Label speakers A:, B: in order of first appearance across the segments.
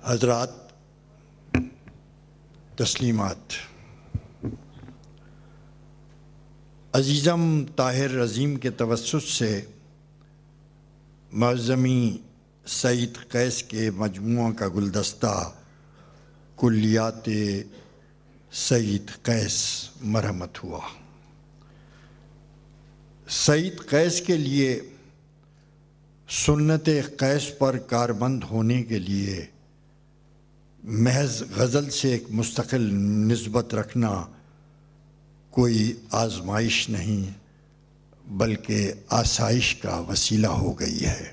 A: حضرات، تسلیمات۔ عزیزم طاہر عظیم کے توسط سے معظمی سعید قیس کے مجموعہ کا گلدستہ کلیات سعید قیس مرمت ہوا۔ سعید قیس کے لیے سنت قیس پر کاربند ہونے کے لیے محض غزل سے ایک مستقل نسبت رکھنا کوئی آزمائش نہیں بلکہ آسائش کا وسیلہ ہو گئی ہے۔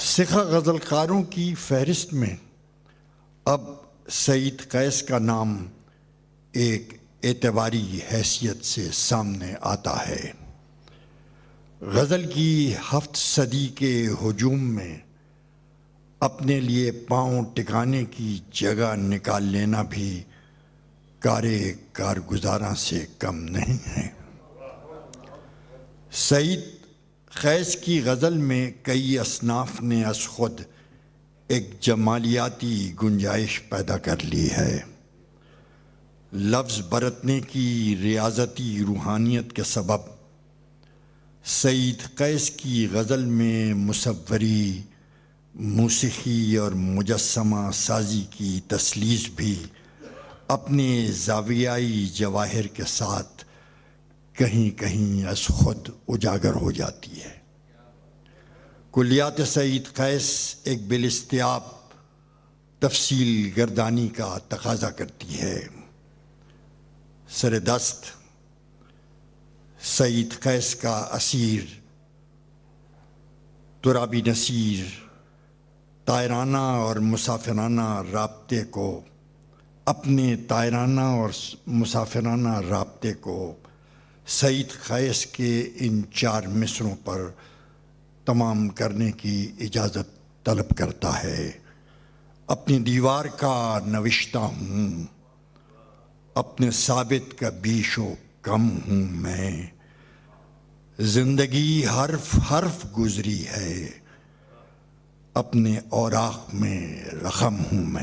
A: سکھا غزل کاروں کی فہرست میں اب سعید قیس کا نام ایک اعتباری حیثیت سے سامنے آتا ہے۔ غزل کی 7 صدی کے ہجوم میں اپنے لیے پاؤں ٹکانے کی جگہ نکال لینا بھی کارگزاراں سے کم نہیں ہے۔ سعید قیس کی غزل میں کئی اصناف نے از خود ایک جمالیاتی گنجائش پیدا کر لی ہے۔ لفظ برتنے کی ریاضتی روحانیت کے سبب سعید قیس کی غزل میں مصوری، موسیقی اور مجسمہ سازی کی تسلیث بھی اپنے زاویائی جواہر کے ساتھ کہیں کہیں از خود اجاگر ہو جاتی ہے۔ کلیات سعید قیس ایک بالاستیاب تفصیل گردانی کا تقاضا کرتی ہے۔ سر دست سعید قیس کا اسیر ترابی نثیر طائرانہ اور مسافرانہ رابطے کو اپنے طائرانہ اور مسافرانہ رابطے کو سعید قیس کے ان 4 مصروں پر تمام کرنے کی اجازت طلب کرتا ہے۔ اپنی دیوار کا نوشتہ ہوں، اپنے ثابت کا بیش و کم ہوں میں، زندگی حرف حرف گزری ہے، اپنے اوراق میں رقم ہوں میں۔